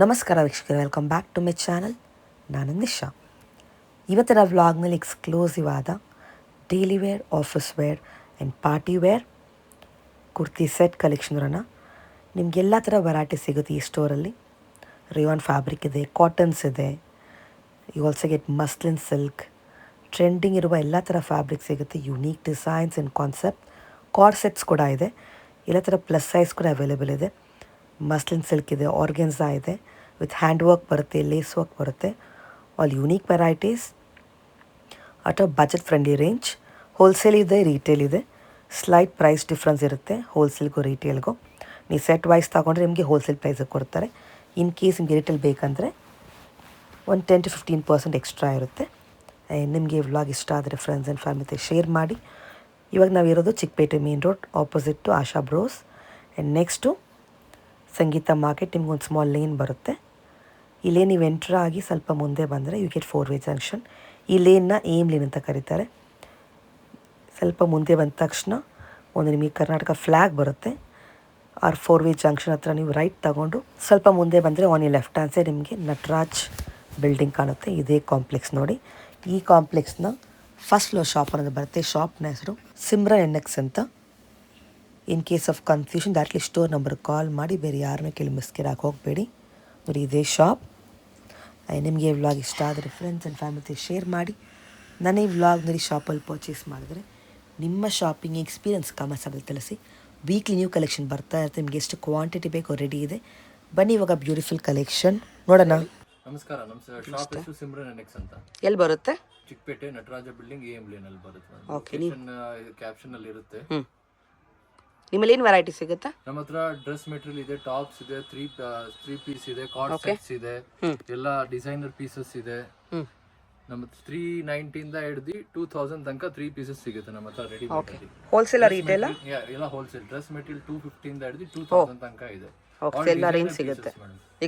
ನಮಸ್ಕಾರ ವೀಕ್ಷಕರೇ, welcome back to my channel. ನಾನು ನಿಶಾ. ಇವತ್ತಿನ ವ್ಲಾಗ್ನಲ್ಲಿ ಎಕ್ಸ್ಕ್ಲೂಸಿವ್ ಆದ daily wear, office wear and party wear kurti set collection ಇರೋಣ. ನಿಮಗೆಲ್ಲ ಥರ ವೆರೈಟಿ ಸಿಗುತ್ತೆ ಈ ಸ್ಟೋರಲ್ಲಿ. ರಿಯಾನ್ ಫ್ಯಾಬ್ರಿಕ್ ಇದೆ, ಕಾಟನ್ಸ್ ಇದೆ, you also get muslin silk, trending ಇರುವ ಎಲ್ಲ ಥರ ಫ್ಯಾಬ್ರಿಕ್ ಸಿಗುತ್ತೆ. Unique designs and concept. Cord sets ಕೂಡ ಇದೆ. ಎಲ್ಲ ಥರ ಪ್ಲಸ್ ಸೈಜ್ ಕೂಡ ಅವೈಲೇಬಲ್ ಇದೆ. ಮಸ್ಲಿನ್ ಸಿಲ್ಕ್ ಇದೆ, ಆರ್ಗೆನ್ಸಾ ಇದೆ, ವಿತ್ ಹ್ಯಾಂಡ್ ವರ್ಕ್ ಬರುತ್ತೆ, ಲೇಸ್ ವರ್ಕ್ ಬರುತ್ತೆ. All unique varieties at a budget friendly range. Wholesale ಇದೆ, ರೀಟೇಲ್ ಇದೆ. ಸ್ಲೈಟ್ ಪ್ರೈಸ್ ಡಿಫ್ರೆನ್ಸ್ ಇರುತ್ತೆ ಹೋಲ್ಸೇಲ್ಗೂ ರೀಟೇಲ್ಗೂ. ನೀವು ಸೆಟ್ ವೈಸ್ ತೊಗೊಂಡ್ರೆ ನಿಮಗೆ ಹೋಲ್ಸೇಲ್ ಪ್ರೈಸಿಗೆ ಕೊಡ್ತಾರೆ. ಇನ್ ಕೇಸ್ ನಿಮಗೆ ರೀಟೇಲ್ ಬೇಕಂದರೆ ಒಂದು 10-15% ಎಕ್ಸ್ಟ್ರಾ ಇರುತ್ತೆ. ನಿಮಗೆ ವ್ಲಾಗ್ ಇಷ್ಟ ಆದರೆ ಫ್ರೆಂಡ್ಸ್ ಆ್ಯಂಡ್ ಫ್ಯಾಮಿಲಿ ಜೊತೆ ಶೇರ್ ಮಾಡಿ. ಇವಾಗ ನಾವಿರೋದು Chickpet main road opposite to Asha bros. And next Sangeetha market. ನಿಮ್ಗೊಂದು ಸ್ಮಾಲ್ ಲೇನ್ ಬರುತ್ತೆ. ಈ ಲೇನ್ ನೀವು ಎಂಟ್ರ್ ಆಗಿ ಸ್ವಲ್ಪ ಮುಂದೆ ಬಂದರೆ ಯು ಗೆಟ್ 4-ವೇ ಜಂಕ್ಷನ್. ಈ ಲೇನ್ನ ಏಮ್ ಲೇನ್ ಅಂತ ಕರೀತಾರೆ. ಸ್ವಲ್ಪ ಮುಂದೆ ಬಂದ ತಕ್ಷಣ ಒಂದು ನಿಮಗೆ ಕರ್ನಾಟಕ ಫ್ಲ್ಯಾಗ್ ಬರುತ್ತೆ. 4-ವೇ ಜಂಕ್ಷನ್ ಹತ್ರ ನೀವು ರೈಟ್ ತಗೊಂಡು ಸ್ವಲ್ಪ ಮುಂದೆ ಬಂದರೆ ಆನ್ ಈ ಲೆಫ್ಟ್ ಹ್ಯಾಂಡ್ ಸೈಡ್ ನಿಮಗೆ ನಟರಾಜ್ ಬಿಲ್ಡಿಂಗ್ ಕಾಣುತ್ತೆ. ಇದೇ ಕಾಂಪ್ಲೆಕ್ಸ್ ನೋಡಿ. ಈ ಕಾಂಪ್ಲೆಕ್ಸ್ನ ಫಸ್ಟ್ ಫ್ಲೋರ್ ಶಾಪ್ ಅನ್ನೋದು ಬರುತ್ತೆ. ಶಾಪ್ನ ಹೆಸರು ಸಿಮ್ರನ್ ಎನ್ಎಕ್ಸ್ ಅಂತ. In case of confusion directly store number call ಮಾಡಿ, ಬೇರೆ ಯಾರನ್ನೂ ಕೇಳಿ ಮಿಸ್ಕೇರಾಗಿ ಹೋಗಬೇಡಿ. ನೋಡಿ, ಇದೇ ಶಾಪ್. ನಿಮಗೆ ಈ ವ್ಲಾಗ್ ಇಷ್ಟ ಆದರೆ ಫ್ರೆಂಡ್ಸ್ ಆ್ಯಂಡ್ ಫ್ಯಾಮಿಲಿ ಶೇರ್ ಮಾಡಿ. ನನ್ನ ಈ ವ್ಲಾಗ್ನಲ್ಲಿ ಶಾಪಲ್ಲಿ ಪರ್ಚೇಸ್ ಮಾಡಿದ್ರೆ ನಿಮ್ಮ ಶಾಪಿಂಗ್ ಎಕ್ಸ್ಪೀರಿಯನ್ಸ್ ಕಮೆಂಟ್ಸ್ ಅಲ್ಲಿ ತಿಳಿಸಿ. ವೀಕ್ಲಿ ನ್ಯೂ ಕಲೆಕ್ಷನ್ ಬರ್ತಾ ಇರುತ್ತೆ. ನಿಮಗೆ ಎಷ್ಟು ಕ್ವಾಂಟಿಟಿ ಬೇಕೋ ರೆಡಿ ಇದೆ. ಬನ್ನಿ ಇವಾಗ ಬ್ಯೂಟಿಫುಲ್ ಕಲೆಕ್ಷನ್ ನೋಡೋಣ. ನಮಸ್ಕಾರ. ನಮ್ಮ ಶಾಪ್ ಹೆಸರು ಸಿಮ್ರನ್ ಎನ್ಎಕ್ಸ್ ಅಂತ. ಎಲ್ಲಿ ಬರುತ್ತೆ? Chickpete Nataraja building M lane ಅಲ್ಲಿ ಬರುತ್ತೆ. ಓಕೆ. ಕ್ಯಾಪ್ಷನ್ ಅಲ್ಲಿ ಇರುತ್ತೆ. ನಿಮ್ಮಲ್ಲಿ ಏನು ವೆರೈಟಿ ಸಿಗುತ್ತೆ? ನಮ್ಮ ಹತ್ರ ಡ್ರೆಸ್ ಮೆಟೀರಿಯಲ್ ಇದೆ, ಟಾಪ್ಸ್ ಇದೆ, ತ್ರೀ ಪೀಸ್ ಇದೆ, ಕಾರ್ಡ್ ಸೆಟ್ಸ್ ಇದೆ, ಎಲ್ಲ ಡಿಸೈನರ್ ಪೀಸಸ್ ಇದೆ. ನಮ್ಮ 390 ಇಂದ ಹಿಡಿದು 2000 ತನಕ 3 ಪೀಸಸ್ ಸಿಗುತ್ತೆ ನಮ್ಮ ಹತ್ರ ರೆಡಿ. ಹೋಲ್ಸೇಲ್ ರಿಟೇಲ್ ಎಲ್ಲ ಹೋಲ್ಸೇಲ್. ಡ್ರೆಸ್ ಮೆಟೀರಿಯಲ್ 250 ಇಂದ ಹಿಡಿದು 2000 ತನಕ ಇದೆ. ಎಲ್ಲ ರೇಂಜ್ ಸಿಗುತ್ತೆ.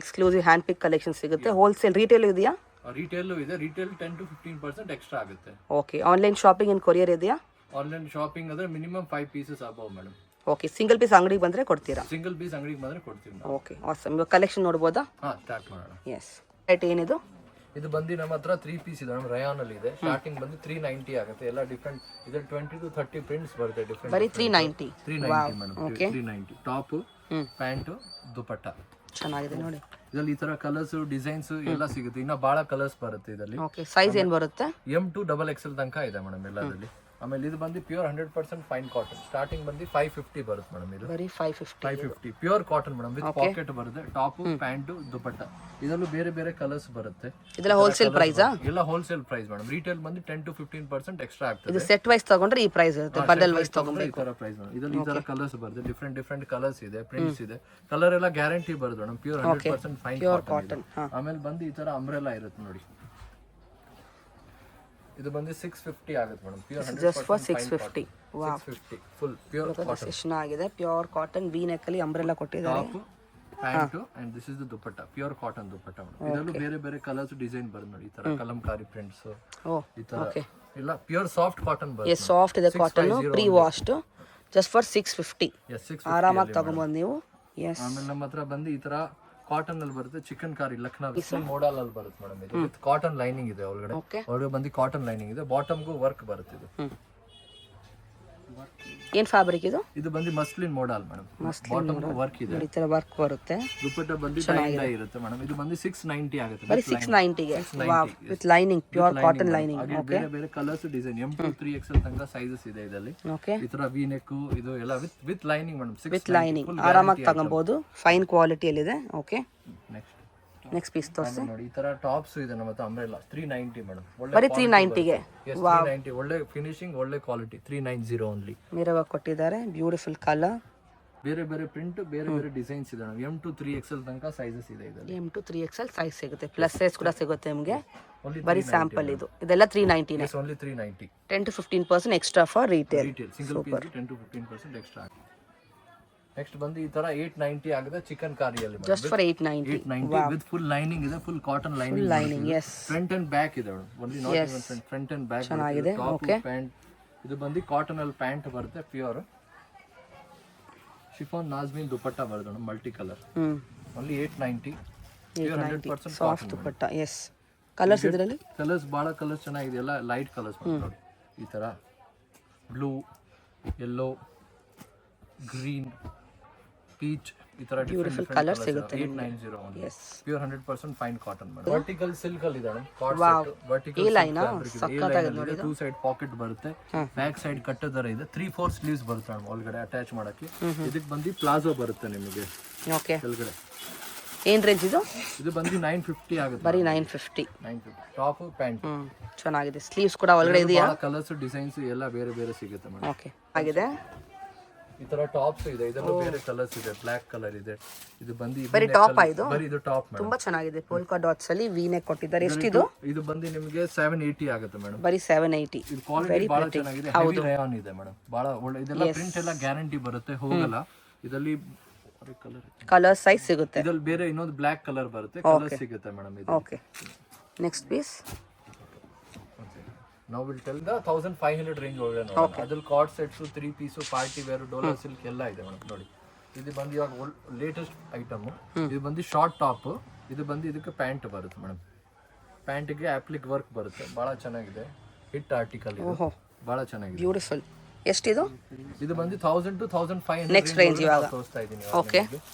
ಎಕ್ಸ್ಕ್ಲೂಸಿವ್ ಹ್ಯಾಂಡ್ ಪಿಕ್ ಕಲೆಕ್ಷನ್ ಸಿಗುತ್ತೆ. ಹೋಲ್ಸೇಲ್ ರಿಟೇಲ್ ಇದೆಯಾ? ರಿಟೇಲ್ ಇದೆ. ರಿಟೇಲ್ 10-15% ಎಕ್ಸ್ಟ್ರಾ ಆಗುತ್ತೆ. Okay. Online shopping in courier ಇದೆಯಾ? ಆನ್ಲೈನ್ ಶಾಪಿಂಗ್ ಅಂದ್ರೆ minimum 5 pieces above madam. Okay. Single piece ಅಂಗಡಿಗೆ ಬಂದರೆ ಕೊಡ್ತೀರಾ? ಸಿಂಗಲ್ ಪೀಸ್ ಅಂಗಡಿಗೆ ಬಂದ್ರೆ ಕೊಡ್ತೀವಿ. Okay, awesome. ಇವಾಗ ಕಲೆಕ್ಷನ್ ನೋಡ್ಬೋದಾ? ಸ್ಟಾರ್ಟ್ ಮಾಡೋಣ. ಎಸ್. ರೇಟ್ ಏನಿದು? ಇದು ಬಂದು ನಮ್ಮ ಹತ್ರ 3 ಪೀಸ್ ಇದೆ ನಮ್ಮ ರಯಾನ್ ಅಲ್ಲಿ ಇದೆ. ಸ್ಟಾರ್ಟಿಂಗ್ ಬಂದು 390 ಆಗುತ್ತೆ. ಎಲ್ಲ ಡಿಫ್ರೆಂಟ್ ಇದೆ. 20-30 ಪ್ರಿಂಟ್ಸ್ ಬರುತ್ತೆ ಡಿಫ್ರೆಂಟ್. ಬರೀ 390 ಮೇಡಮ್. 390 top, pant, dupatta. ಚೆನ್ನಾಗಿದೆ ನೋಡಿ. ಇದರಲ್ಲಿ ಈ ತರ ಕಲರ್ಸ್, ಡಿಸೈನ್ಸ್ ಎಲ್ಲ ಸಿಗುತ್ತೆ. ಇನ್ನ ಬಹಳ ಕಲರ್ಸ್ ಬರುತ್ತೆ ಇದರಲ್ಲಿ. ಓಕೆ. ಸೈಜ್ ಏನು ಬರುತ್ತೆ? M to XXL ತನಕ ಇದೆ ಮೇಡಮ್ ಎಲ್ಲದಲ್ಲಿ. ಆಮೇಲೆ ಇದು ಬಂದು ಪ್ಯೂರ್ 100% ಫೈನ್ ಕಾಟನ್. ಸ್ಟಾರ್ಟಿಂಗ್ ಬಂದು 550 ಬರುತ್ತೆ ಮೇಡಮ್. ಇದು ಬರೀ 550 pure cotton madam. With pocket ಬರುತ್ತೆ. Top, pant, dupatta. ಇದರಲ್ಲೂ ಬೇರೆ ಬೇರೆ ಕಲರ್ಸ್ ಬರುತ್ತೆ. ಇದೆಲ್ಲ ಹೋಲ್ಸೇಲ್ ಪ್ರೈಸಾ? ಎಲ್ಲ ಹೋಲ್ಸೇಲ್ ಪ್ರೈಸ್ ಮೇಡಮ್. ರಿಟೇಲ್ ಬಂದು 10-15% ಎಕ್ಸ್ಟ್ರಾ ಆಗ್ತದೆ. ಇದು ಸೆಟ್ ವೈಸ್ ತಗೊಂಡ್ರೆ ಈ ಪ್ರೈಸ್ ಇರುತ್ತೆ. ಬಂಡಲ್ ವೈಸ್ ತಗೊಂಡ್ರೆ ಈ ತರ ಪ್ರೈಸ್ ಮೇಡಮ್. ಇದರಲ್ಲಿ ಈ ತರ ಕಲರ್ಸ್ ಬರುತ್ತೆ. ಡಿಫ್ರೆಂಟ್ ಕಲರ್ಸ್ ಇದೆ, ಪ್ರಿಂಟ್ಸ್ ಇದೆ. ಕಲರ್ ಎಲ್ಲ ಗ್ಯಾರಂಟಿ ಬರುತ್ತೆ ಮೇಡಮ್. Pure 100% fine cotton. ಆಮೇಲೆ ಬಂದು ಈ ತರ ಅಂಬ್ರೆಲಾ ಇರುತ್ತೆ ನೋಡಿ. ಇದು ಬಂದು 650 ಆಗುತ್ತೆ madam. Pure 100% just for 650. Wow, 650 full pure cotton. ಚೆನ್ನಾಗಿದೆ. ಪ್ಯೂರ್ ಕಾಟನ್ ವಿ ನೆಕ್ ಅಲ್ಲಿ ಅಂಬ್ರೆಲಾ ಕೊಟ್ಟಿದ್ದಾರೆ. Top, pant and this is the dupatta. Pure cotton dupatta madam. ಇದರಲ್ಲೂ ಬೇರೆ ಬೇರೆ ಕಲರ್ಸ್, ಡಿಸೈನ್ ಬರುತ್ತೆ ನೋಡಿ. ಈ ತರ ಕಲಂಕಾರಿ ಪ್ರಿಂಟ್ಸ್, ಈ ತರ ಎಲ್ಲ ಪ್ಯೂರ್ ಸಾಫ್ಟ್ ಕಾಟನ್ ಬರುತ್ತೆ. ಎಸ್, ಸಾಫ್ಟ್ ಇದೆ cotton, pre washed. Just for 650. ಆರಾಮಾಗಿ ತಗೊಂಬೋದು ನೀವು. ಎಸ್. ಆಮೇಲೆ ನಮ್ಮ ಹತ್ರ ಬಂದು ಈ ತರ ಕಾಟನ್ ಅಲ್ಲಿ ಬರುತ್ತೆ. ಚಿಕನ್ ಕಾರಿ ಲಕ್ನೋ ಮೋಡಲ್ ಅಲ್ಲಿ ಬರುತ್ತೆ ಮೇಡಮ್. ಇದು ವಿತ್ ಕಾಟನ್ ಲೈನಿಂಗ್ ಇದೆ ಒಳಗಡೆ ಬಂದು ಕಾಟನ್ ಲೈನಿಂಗ್ ಇದೆ. ಬಾಟಮ್ಗೂ ವರ್ಕ್ ಬರುತ್ತೆ. ಇದು ಏನ್ ಫ್ಯಾಬ್ರಿಕ್ ಇದು? ಇದು ಬಂದು ಮಸ್ಲಿನ್ ಮೋಡಲ್ ಮೇಡಮ್. ಬಾಟಮ್ಗೂ ವರ್ಕ್ ಇದೆ. ಈ ತರ ವರ್ಕ್ ಬರುತ್ತೆ. ದುಪಟ್ಟ ಬಂದು ಟೈ ಇರುತ್ತೆ ಮೇಡಮ್. ಇದು ಬಂದು 690 ಆಗುತ್ತೆ. ಬರೀ 690 ಗೆ. Wow, with lining, pure cotton lining. Okay. ಬೇರೆ ಬೇರೆ colours, design M to 3XL ತನಕ ಸೈಜಸ್ ಇದೆ ಇದರಲ್ಲಿ. ಓಕೆ. ಈ ತರ ವಿ ನೆಕ್ ಇದು ಎಲ್ಲ with lining madam. With lining ಆರಾಮಾಗಿ ತಗೊಬಹುದು. ಫೈನ್ ಕ್ವಾಲಿಟಿ ಅಲ್ಲಿ ಇದೆ. ಓಕೆ. ನೆಕ್ಸ್ಟ್ ಪೀಸ್ ತೋರಿಸಿ ನೋಡಿ. ಈ ತರ ಟಾಪ್ಸ್ ಇದೆ ನಮ್ಮ ಹತ್ರ. Umbrella 390 madam. ಬರೀ 390 ಗೆ. ವಾವ್, 390. ಒಳ್ಳೆ ಫಿನಿಶಿಂಗ್, ಒಳ್ಳೆ ಕ್ವಾಲಿಟಿ. 390 ಓನ್ಲಿ. ಮಿರರ್ ಕೊಟ್ಟಿದ್ದಾರೆ. Beautiful colour. ಬೇರೆ ಬೇರೆ ಪ್ರಿಂಟ್, ಬೇರೆ ಬೇರೆ ಡಿಸೈನ್ಸ್ ಇದೆ. M to 3XL ತನಕ ಸೈಜಸ್ ಇದೆ ಇದರಲ್ಲಿ. M to 3XL ಸೈಜ್ ಸಿಗುತ್ತೆ. ಪ್ಲಸ್ ಸೈಜ್ ಕೂಡ ಸಿಗುತ್ತೆ ನಿಮಗೆ. ಬರೀ ಸ್ಯಾಂಪಲ್ ಇದು. ಇದೆಲ್ಲ 390 ನೇ. Only 390. 10-15% extra for retail. Single piece 10-15% extra. Next ಬಂದು ಈ ತರ 890 ಆಗುತ್ತೆ. ಚಿಕನ್ ಕಾರಿಯಲ್ಲಿ just for 890 with full lining ಇದೆ. Full cotton lining. Lining. Yes. Front and back ಇದೆ only, not even front and back. ಚೆನ್ನಾಗಿದೆ. ಓಕೆ. ಪ್ಯಾಂಟ್ ಇದು ಬಂದು ಕಾಟನ್ ಅಲ್ಲಿ ಪ್ಯಾಂಟ್ ಬರುತ್ತೆ. ಪ್ಯೂರ್ ಶಿಫಾನ್ ನಾಜ್ಮೀನ್ ದುಪಟ್ಟ ಬರುತ್ತೆ ಮಲ್ಟಿ ಕಲರ್. ಓನ್ಲಿ 890. 890 ಸಾಫ್ಟ್ ದುಪ್ಪಟ್ಟ. ಎಸ್, ಕಲರ್ಸ್ ಇದರಲ್ಲಿ colours ಭಾಳ ಕಲರ್ಸ್ ಚೆನ್ನಾಗಿದೆ, ಎಲ್ಲ ಲೈಟ್ ಕಲರ್ಸ್ ನೋಡಿ. ಈ ಥರ ಬ್ಲೂ, ಯೆಲ್ಲೋ, ಗ್ರೀನ್, ಪೀಚ್, ಈ ಥರ ಡಿಫ್ರೆಂಟ್ ಕಲರ್ ಸಿಗುತ್ತೆ. 890 yes, pure 100% fine cotton madam. Vertical silk ಅಲ್ಲಿ ಇದೆ ಈ ಲೈನ್ ವರ್ಟಿಕಲ್ 2 ಸೈಡ್ ಪಾಕೆಟ್ ಬರುತ್ತೆ, ಬ್ಯಾಕ್ ಸೈಡ್ ಕಟ್ ತರ ಇದೆ, 3/4 ಸ್ಲೀವ್ಸ್ ಬರುತ್ತೆ ಮೇಡಮ್ ಒಳಗಡೆ ಅಟ್ಯಾಚ್ ಮಾಡಕ್ಕೆ. ಇದಕ್ಕೆ ಬಂದು ಪ್ಲಾಜೋ ಬರುತ್ತೆ ನಿಮಗೆ ಓಕೆ. ಕೆಳಗಡೆ. ಏನ್ ರೇಂಜ್ ಇದು? ಇದು ಬಂದು 950 ಆಗುತ್ತೆ, ಬರೀ 950. ಟಾಪ್ ಪ್ಯಾಂಟ್ ಚೆನ್ನಾಗಿದೆ. ಸ್ಲೀವ್ಸ್ ಕೂಡ ಒಳಗಡೆ ಇದೆಯಾ? ಕಲರ್ಸ್ ಡಿಸೈನ್ಸ್ ಎಲ್ಲ ಬೇರೆ ಬೇರೆ ಸಿಗುತ್ತೆ ಮೇಡಮ್. ಓಕೆ ಆಗಿದೆ. ಈ ತರ ಟಾಪ್ಸ್ ಇದೆ, ಇದರಲ್ಲೂ ಬೇರೆ ಕಲರ್ಸ್ ಇದೆ, ಬ್ಲಾಕ್ ಕಲರ್ ಇದೆ. ಇದು ಬಂದು ಬರೀ ಟಾಪ್ ಇದು? ಬರೀ ಇದು ಟಾಪ್ ಮೇಡಮ್. ತುಂಬಾ ಚೆನ್ನಾಗಿದೆ. ಪೋಲ್ಕಾ ಡಾಟ್ಸ್ ಅಲ್ಲಿ ವಿ ನೆಕ್ ಕೊಟ್ಟಿದ್ದಾರೆ. ಎಷ್ಟಿದು? ಇದು ಬಂದು ನಿಮಗೆ 780 ಆಗುತ್ತೆ ಮೇಡಮ್. ಬರೀ 780. ಇದು ಕ್ವಾಲಿಟಿ ಬಹಳ ಚೆನ್ನಾಗಿದೆ, ಹೆವಿ ರಯಾನ್ ಇದೆ ಮೇಡಮ್. ಬಹಳ ಒಳ್ಳೆ, ಇದೆಲ್ಲ ಪ್ರಿಂಟ್ ಎಲ್ಲ ಗ್ಯಾರಂಟಿ ಬರುತ್ತೆ, ಹೋಗಲ್ಲ. ಇದರಲ್ಲಿ ಕಲರ್ ಸೈಜ್ ಸಿಗುತ್ತೆ. ಇದರಲ್ಲಿ ಬೇರೆ ಇನ್ನೊಂದು ಬ್ಲಾಕ್ ಕಲರ್ ಬರುತ್ತೆ, ಕಲರ್ ಸಿಗುತ್ತೆ ಮೇಡಮ್ ಇದು. Okay, next piece. ನಾವು ವಿಲ್ ಟೆಲ್ ದ 1500 ರೇಂಜ್ ಒಳಗೆ ನೋಡಿ. ಅದ್ರಲ್ಲಿ card sets, 3 piece, party wear, ಡೋಲಾ ಸಿಲ್ಕ್ ಎಲ್ಲ ಇದೆ ಮೇಡಮ್ ನೋಡಿ. ಇದು ಬಂದು ಇವಾಗ ಲೇಟೆಸ್ಟ್ ಐಟಮ್. ಇದು ಬಂದು ಶಾರ್ಟ್ ಟಾಪ್, ಇದು ಬಂದು ಇದಕ್ಕೆ ಪ್ಯಾಂಟ್ ಬರುತ್ತೆ ಮೇಡಮ್. ಪ್ಯಾಂಟ್ಗೆ ಅಪ್ಲಿಕ್ ವರ್ಕ್ ಬರುತ್ತೆ, ಬಹಳ ಚೆನ್ನಾಗಿದೆ. ಹಿಟ್ ಆರ್ಟಿಕಲ್ ಇದು, ಬಹಳ ಚೆನ್ನಾಗಿದೆ, ಬ್ಯೂಟಿಫುಲ್. ಎಷ್ಟಿದು? ಇದು ಬಂದು 1000 to 1500 ನೆಕ್ಸ್ಟ್ ರೇಂಜ್ ಇವಾಗ ತೋರಿಸ್ತಾ ಇದ್ದೀನಿ. ಓಕೆ,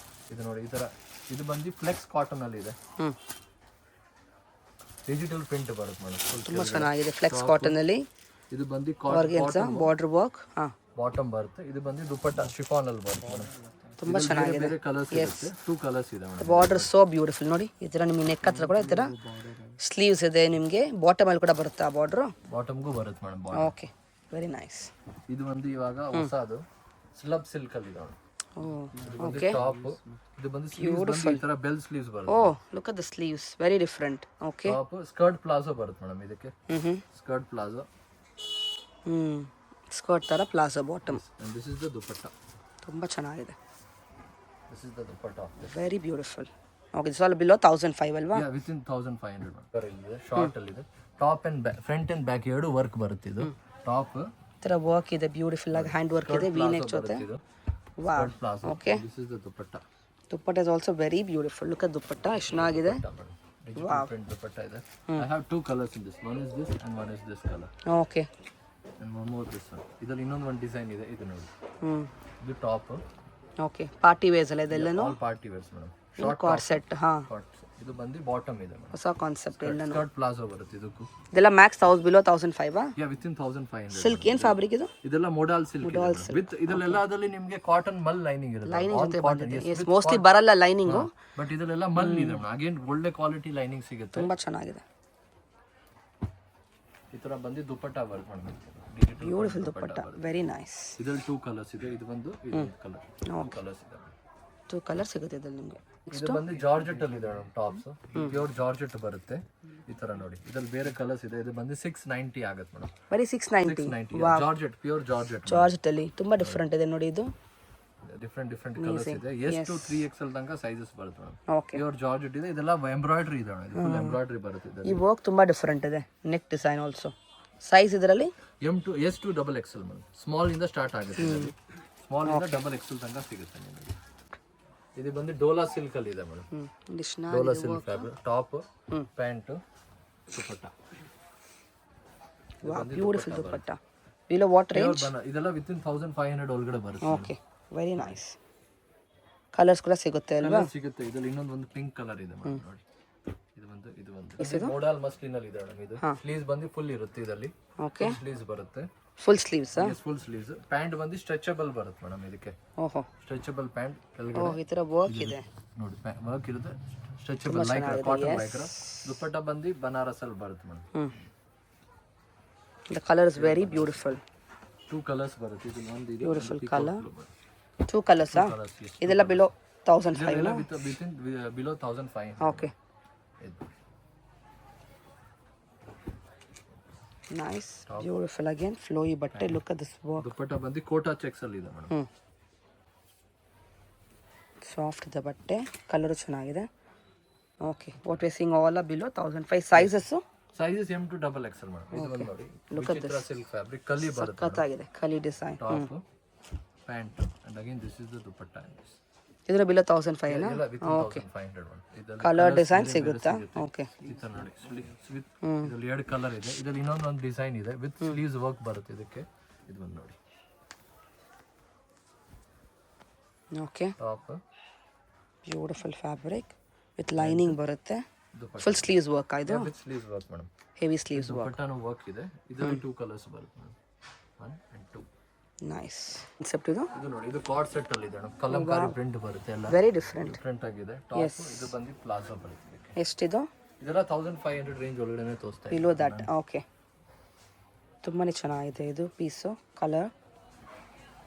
ಇದು ನೋಡಿ ಈ ತರ. ಇದು ಬಂದು ಫ್ಲೆಕ್ಸ್ ಕಾಟನ್ ಅಲ್ಲಿ ಇದೆ, ಡಿಜಿಟಲ್ ಪ್ರಿಂಟ್ ಬರುತ್ತೆ ಮೇಡಮ್. ತುಂಬಾ ಚೆನ್ನಾಗಿದೆ. ಫ್ಲೆಕ್ಸ್ ಕಾಟನ್ ಅಲ್ಲಿ ಇದು ಬಂದು ಬಾರ್ಡರ್ ವರ್ಕ್. ಬಾಟಮ್ ಬರುತ್ತೆ. ಇದು ಬಂದು ದುಪಟ್ಟ ಶಿಫಾನ್ ಅಲ್ಲಿ ಬರುತ್ತೆ ಮೇಡಮ್. ತುಂಬಾ ಚೆನ್ನಾಗಿದೆ. ಬೇರೆ ಕಲರ್ಸ್ ಇರುತ್ತೆ, 2 ಕಲರ್ಸ್ ಇದೆ ಮೇಡಮ್. ಬಾರ್ಡರ್ ಸೋ ಬ್ಯೂಟಿಫುಲ್ ನೋಡಿ. ಈ ತರ ನಿಮಗೆ ನೆಕ್ ಹತ್ರ ಕೂಡ ಈ ತರ ಸ್ಲೀವ್ಸ್ ಇದೆ. ನಿಮಗೆ ಬಾಟಮ್ ಅಲ್ಲಿ ಕೂಡ ಬರುತ್ತೆ ಆ ಬಾರ್ಡರ್. ಬಾಟಮ್ಗೂ ಬರುತ್ತೆ ಮೇಡಮ್. Okay, very nice. ಇದು ಬಂದು ಇವಾಗ ಹೊಸದು ಸ್ಲಬ್ ಸಿಲ್ಕ್ ಅಲ್ಲಿ ಇದೆ. ಓಕೆ, ಟಾಪ್ ಇದು ಬಂದು ಸ್ಲೀವ್ಸ್ ಬಂದು ಈ ತರ ಬೆಲ್ ಸ್ಲೀವ್ಸ್ ಬರುತ್ತೆ. Oh, look at the sleeves, very different. Okay, top skirt palazzo ಬರುತ್ತೆ ಮೇಡಮ್ ಇದಕ್ಕೆ. ಸ್ಕರ್ಟ್ ಪ್ಲಾಜೋ, ಸ್ಕರ್ಟ್ ತರ palazzo bottom. and this is the dupatta. ತುಂಬಾ ಚೆನ್ನಾಗಿದೆ. This is the dupatta of this. Very beautiful. Okay, this all below 1500 ಅಲ್ವಾ? Yeah, within 1500 ಇದೆ. Short ಅಲ್ಲಿ ಇದೆ. Top and front and back ಎರಡು work ಬರುತ್ತೆ. ಇದು ಟಾಪ್ ತರ ವರ್ಕ್ ಇದೆ, ಬ್ಯೂಟಿಫುಲ್ ಆಗಿ ಹ್ಯಾಂಡ್ ವರ್ಕ್ ಇದೆ, ವಿ ನೆಕ್ ಜೊತೆ. Wow, okay. This is the dupatta. Dupatta is also very beautiful. Look at ದುಪ್ಪಟ್ಟ ಎಷ್ಟು ಚೆನ್ನಾಗಿದೆ. Digital print dupatta ಇದೆ. I have 2 colors in this. One is this and one is this color. Okay, and one more this one. ಇದರಲ್ಲಿ ಇನ್ನೊಂದು ಒಂದು design ಇದೆ, ಇದು ನೋಡಿ. ಇದು ಟಾಪ್. ಓಕೆ, ಪಾರ್ಟಿ ವೇರ್ಸ್ ಅಲ್ಲ ಇದೆಲ್ಲನೂ? All party wears madam. Short cord set. ಇದು ಬಂದು ಬಾಟಮ್ ಇದೆ ಮೇಡಮ್. ಹೊಸ ಕಾನ್ಸೆಪ್ಟ್ ಎಲ್ಲನೂ. ಸ್ಕರ್ಟ್ ಪ್ಲಾಜೋ ಬರುತ್ತೆ ಇದಕ್ಕೂ. ಇದೆಲ್ಲ ಮ್ಯಾಕ್ಸ್ ಬಿಲೋ 1500. ಯಾ, ವಿತಿನ್ 1500. ಸಿಲ್ಕ್ ಏನ್ ಫ್ಯಾಬ್ರಿಕ್ ಇದು? ಇದೆಲ್ಲ ಮೋಡಲ್ ಸಿಲ್ಕ್ ವಿತ್ ಇದೆಲ್ಲದಲ್ಲಿ ನಿಮಗೆ ಕಾಟನ್ ಮಲ್ ಲೈನಿಂಗ್ ಇರುತ್ತೆ. ಲೈನಿಂಗ್ ಜೊತೆ ಬಂದಿದೆ. ಎಸ್, ಮೋಸ್ಟ್ಲಿ ಬರಲ್ಲ ಲೈನಿಂಗ್, ಬಟ್ ಇದೆಲ್ಲ ಮಲ್ ಇದೆ ಮೇಡಮ್. ಅಗೇನ್ ಒಳ್ಳೆ ಕ್ವಾಲಿಟಿ ಲೈನಿಂಗ್ ಸಿಗುತ್ತೆ, ತುಂಬಾ ಚೆನ್ನಾಗಿದೆ. ಈ ತರ ಬಂದು ದುಪಟ್ಟ ಬರುತ್ತೆ ಮೇಡಮ್. ಬ್ಯೂಟಿಫುಲ್ ದುಪ್ಪಟ್ಟ, ವೆರಿ ನೈಸ್. ಇದರಲ್ಲಿ 2 ಕಲರ್ಸ್ ಇದೆ. ಇದು ಬಂದು ಇದು ಕಲರ್, 2 ಕಲರ್ಸ್ ಇದೆ. 2 ಕಲರ್ ಸಿಗುತ್ತೆ ಇದರಲ್ಲಿ ನಿಮಗೆ. ಇದು ಬಂದು ಜಾರ್ಜೆಟ್ ಅಲ್ಲಿ ಇದೆ ಮೇಡಮ್. ಟಾಪ್ಸ್ ಪ್ಯೂರ್ ಜಾರ್ಜೆಟ್ ಬರುತ್ತೆ ಈ ತರ ನೋಡಿ. ಇದರಲ್ಲಿ ಬೇರೆ ಕಲರ್ಸ್ ಇದೆ. ಇದು ಬಂದು 690 ಆಗುತ್ತೆ ಮೇಡಮ್. ಬರೀ 690. Georgette, pure georgette. ಜಾರ್ಜೆಟ್ ಅಲ್ಲಿ ತುಂಬಾ ಡಿಫರೆಂಟ್ ಇದೆ ನೋಡಿ. ಇದು ಡಿಫರೆಂಟ್ ಕಲರ್ಸ್ ಇದೆ. S to 3XL ತನಕ ಸೈಜಸ್ ಬರುತ್ತೆ ಮೇಡಮ್. ಓಕೆ, ಪ್ಯೂರ್ ಜಾರ್ಜೆಟ್ ಇದೆ. ಇದೆಲ್ಲ ಎಂಬ್ರಾಯ್ಡರಿ ಇದೆ ಮೇಡಮ್. ಫುಲ್ ಎಂಬ್ರಾಯ್ಡರಿ ಬರುತ್ತೆ ಇದರಲ್ಲಿ. ಈ ವರ್ಕ್ ತುಂಬಾ ಡಿಫರೆಂಟ್ ಇದೆ. Neck design also. ಸೈಜ್ ಇದರಲ್ಲಿ S to XXL madam. Small ಇಂದ ಸ್ಟಾರ್ಟ್ ಆಗುತ್ತೆ ಇದರಲ್ಲಿ. ಸ್ಮಾಲ್ ಇಂದ XXL ತನಕ ಸಿಗುತ್ತೆ ನಿಮಗೆ. ಇದು ಬಂದು ಡೋಲಾ ಸಿಲ್ಕ್ ಅಲ್ಲಿ ಇದೆ madam. Dhola silk fabric. Top, pant, dupatta. Wow, beautiful dupatta. Below what range? ಇದೆಲ್ಲ ವಿತಿನ್ 1500 ಒಳಗಡೆ ಬರುತ್ತೆ. Okay, very nice. ಕಲರ್ಸ್ ಕೂಡ ಸಿಗುತ್ತೆ ಅಲ್ವಾ? ಸಿಗುತ್ತೆ. ಇದರಲ್ಲಿ ಇನ್ನೊಂದು ಪಿಂಕ್ ಕಲರ್ ಇದೆ ಮೇಡಮ್ ನೋಡಿ. ಇದು ಮೋಡಲ್ ಮಸ್ಲಿನ್ ಅಲ್ಲಿ ಇದೆ ಮೇಡಮ್. ಇದು ಸ್ಲೀವ್ಸ್ ಬಂದು ಫುಲ್ ಇರುತ್ತೆ ಇದರಲ್ಲಿ. ಓಕೆ, ಸ್ಲೀವ್ಸ್ ಬರುತ್ತೆ. Full sleeves. Full sleeves. Pant ಬಂದು ಸ್ಟ್ರೆಚಬಲ್ ಬರುತ್ತೆ ಮೇಡಮ್ ಇದಕ್ಕೆ. ಓಹೋ, ಸ್ಟ್ರೆಚಬಲ್ ಪ್ಯಾಂಟ್ ಕೆಳಗಡೆ. ಓ, ಈ ತರ ವರ್ಕ್ ಇದೆ ನೋಡಿ. ವರ್ಕ್ ಇರುತ್ತೆ, stretchable like cotton lycra. Dupatta ಬಂದು ಬನಾರಸ್ ಅಲ್ಲಿ ಬರುತ್ತೆ madam. The colour is very beautiful. 2 colours ಬರುತ್ತೆ. ಇದು ಒಂದು ಇದೆ, ಬ್ಯೂಟಿಫುಲ್ ಕಲರ್. 2 ಕಲರ್ಸ್. ಇದೆಲ್ಲ below 1500. Within below 1500. Okay, nice, beautiful. Again flowy ಬಟ್ಟೆ. Look at this work. Dupatta ಬಂದು ಕೋಟಾ ಚೆಕ್ಸ್ ಅಲ್ಲಿ ಇದೆ ಮೇಡಮ್. ಸಾಫ್ಟ್ ಇದೆ ಬಟ್ಟೆ, ಕಲರ್ ಚೆನ್ನಾಗಿದೆ. Okay, what we seeing all below 1500. Sizes M to XXL madam. ಇದು ಒಂದು ನೋಡಿ. Look at this silk fabric ಕಲಿ ಬರುತ್ತೆ. ಸಖತ್ತಾಗಿದೆ, ಕಲಿ design. Top, pant, and again this is the dupatta in this. ಇದರ ಬಿಲೋ 1500 ಎಲ್ಲ ವಿತ್ ಓಕೆ 1500 ಇದರಲ್ಲಿ ಕಲರ್ ಡಿಸೈನ್ ಸಿಗುತ್ತಾ ಓಕೆ ಈ ತರ ನೋಡಿ ಸ್ಲೀವ್ಸ್ ವಿತ್ ಇದರಲ್ಲಿ 2 ಕಲರ್ ಇದೆ. ಇದರಲ್ಲಿ ಇನ್ನೊಂದು ಡಿಸೈನ್ ಇದೆ ವಿತ್ ಸ್ಲೀವ್ಸ್ ವರ್ಕ್ ಬರುತ್ತೆ ಇದಕ್ಕೆ. ಇದು ಒಂದು ನೋಡಿ okay top beautiful fabric with lining ಬರುತ್ತೆ. ಫುಲ್ ಸ್ಲೀವ್ಸ್ ವರ್ಕ್ ಇದು with sleeves work madam. Heavy sleeves work. ದುಪಟ್ಟಾನು ವರ್ಕ್ ಇದೆ. ಇದರಲ್ಲಿ 2 ಕಲರ್ಸ್ ಬರುತ್ತೆ ಮೇಡಮ್. 1 and 2. ನೈಸ್ ಕಾನ್ಸೆಪ್ಟ್ ಇದು. ಇದು ನೋಡಿ ಇದು ಕಾರ್ಡ್ ಸೆಟ್ ಅಲ್ಲಿ ಇದೆ ಮೇಡಮ್. ಕಲಂಕಾರಿ ಪ್ರಿಂಟ್ ಬರುತ್ತೆ ಎಲ್ಲ ವೆರಿ ಡಿಫರೆಂಟ್ ಆಗಿದೆ. ಟಾಪ್ ಇದು ಬಂದು ಪ್ಲಾಜೋ ಬರುತ್ತೆ. ಎಷ್ಟಿದು? ಇದೆಲ್ಲ 1500 ರೇಂಜ್ ಒಳಗಡೆ ತೋರಿಸ್ತಾ ಇದೆ. Below that okay. ತುಂಬಾ ಚೆನ್ನಾಗಿದೆ ಇದು ಪೀಸು. ಕಲರ್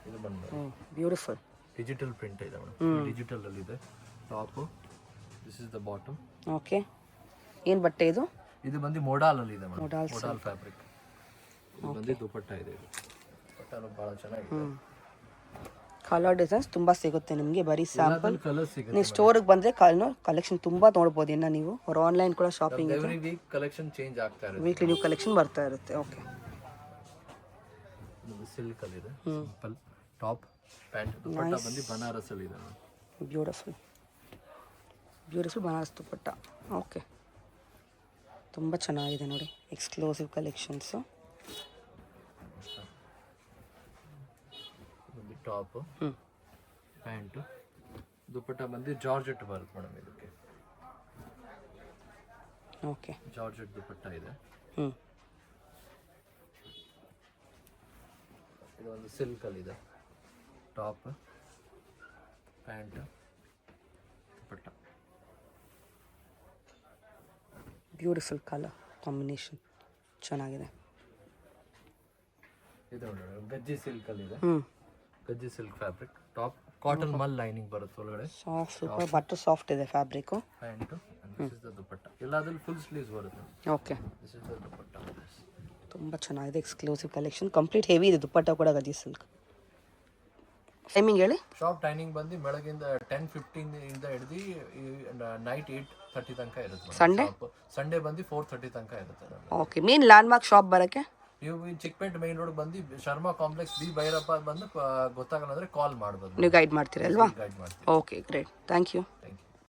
ಇದು ಬಂದು ಬ್ಯೂಟಿಫುಲ್ ಡಿಜಿಟಲ್ ಪ್ರಿಂಟ್ ಇದೆ ಮೇಡಮ್. ಡಿಜಿಟಲ್ ಅಲ್ಲಿ ಇದೆ top. This is the bottom. Okay. ಏನು ಬಟ್ಟೆ ಇದು? ಇದು ಬಂದು ಮೋಡಾಲ್ ಅಲ್ಲಿ ಇದೆ ಮೇಡಮ್. ಮೋಡಾಲ್ ಫ್ಯಾಬ್ರಿಕ್. ಇದು ಬಂದು ದುಪಟ್ಟ ಇದೆ. ಇದು ದುಪಟ್ಟನು ಬಹಳ ಚೆನ್ನಾಗಿದೆ. ಕಲರ್ ಡಿಸೈನ್ಸ್ ತುಂಬಾ ಸಿಗುತ್ತೆ ನಿಮಗೆ. ಬರೀ ಸ್ಯಾಂಪಲ್ ಕಲರ್ ಸಿಗುತ್ತೆ. ನೀವು ಸ್ಟೋರಿಗೆ ಬಂದರೆ ಕಲೆಕ್ಷನ್ ತುಂಬಾ ನೋಡ್ಬೋದು. ಇನ್ನು ನೀವು ಅವ್ರ ಆನ್ಲೈನ್ ಕೂಡ shopping every week collection change ಆಗ್ತಾ ಇರುತ್ತೆ. ವೀಕ್ಲಿ ನ್ಯೂ ಕಲೆಕ್ಷನ್ ಬರ್ತಾ ಇರುತ್ತೆ. ಓಕೆ. ಇದು ಸಿಲ್ಕ್ ಅಲ್ಲಿ ಇದೆ. Simple top pant. ದುಪಟ್ಟ ಬಂದು ಬನಾರಸ್ ಅಲ್ಲಿ ಇದೆ. ಬ್ಯೂಟಿಫುಲ್ ಬನಾರಸ್ ದುಪಟ್ಟ. ಓಕೆ. ತುಂಬ ಚೆನ್ನಾಗಿದೆ ನೋಡಿ. Exclusive collections. Top pant dupatta ಬಂದು ಜಾರ್ಜೆಟ್ ಬರುತ್ತೆ ಮೇಡಮ್. ಇದಕ್ಕೆ ಓಕೆ ಜಾರ್ಜೆಟ್ ದುಪಟ್ಟ ಇದೆ. ಇದು ಒಂದು ಸಿಲ್ಕ್ ಅಲ್ಲಿ ಇದೆ. Top pant dupatta. Beautiful colour combination ಚೆನ್ನಾಗಿದೆ. ಇದು ಗಜ್ಜಿ ಸಿಲ್ಕ್ ಅಲ್ಲಿ ಇದೆ. Gajji silk fabric. Top cotton mul lining ಬರುತ್ತೆ ಒಳಗಡೆ. ಸಾಫ್ಟ್ ಸೂಪರ್ ಬಟ್ಟೆ ಸಾಫ್ಟ್ ಇದೆ fabric. Pant this is the dupatta. ಎಲ್ಲಾದ್ರಲ್ಲಿ ಫುಲ್ ಸ್ಲೀವ್ಸ್ ಬರುತ್ತೆ. Okay. This is the dupatta. ತುಂಬ ಚೆನ್ನಾಗಿದೆ ಎಕ್ಸ್ಕ್ಲೂಸಿವ್ ಕಲೆಕ್ಷನ್. ಕಂಪ್ಲೀಟ್ ಹೆವಿ ಇದೆ ದುಪಟ್ಟ ಕೂಡ ಗಜ್ಜಿ ಸಿಲ್ಕ್. ಟೈಮಿಂಗ್ ಹೇಳಿ. ಶಾಪ್ ಟೈಮಿಂಗ್ ಬಂದು ಬೆಳಗಿಂದ 10:15 ಇಂದ ಹಿಡಿದು ನೈಟ್ 8:30 ತನಕ ಇರುತ್ತೆ. ಸಂಡೇ ಬಂದು 4:30 ತನಕ ಇರುತ್ತೆ. Okay. Main land mark shop ಬರೋಕ್ಕೆ ನೀವು ಚಿಕ್ಕಪೇಟೆ ಮೈನ್ ರೋಡ್ ಬಂದು ಶರ್ಮಾ ಕಾಂಪ್ಲೆಕ್ಸ್ ಬಿ ಭೈರಪ್ಪ ಬಂದು ಗೊತ್ತಾಗಲ್ಲ ಅಂದ್ರೆ ಕಾಲ್ ಮಾಡ್ಬೋದು. ನೀವು ಗೈಡ್ ಮಾಡ್ತೀರಾ ಅಲ್ವಾ? ಗೈಡ್ ಮಾಡ್ತೀವಿ. Okay great. Thank you.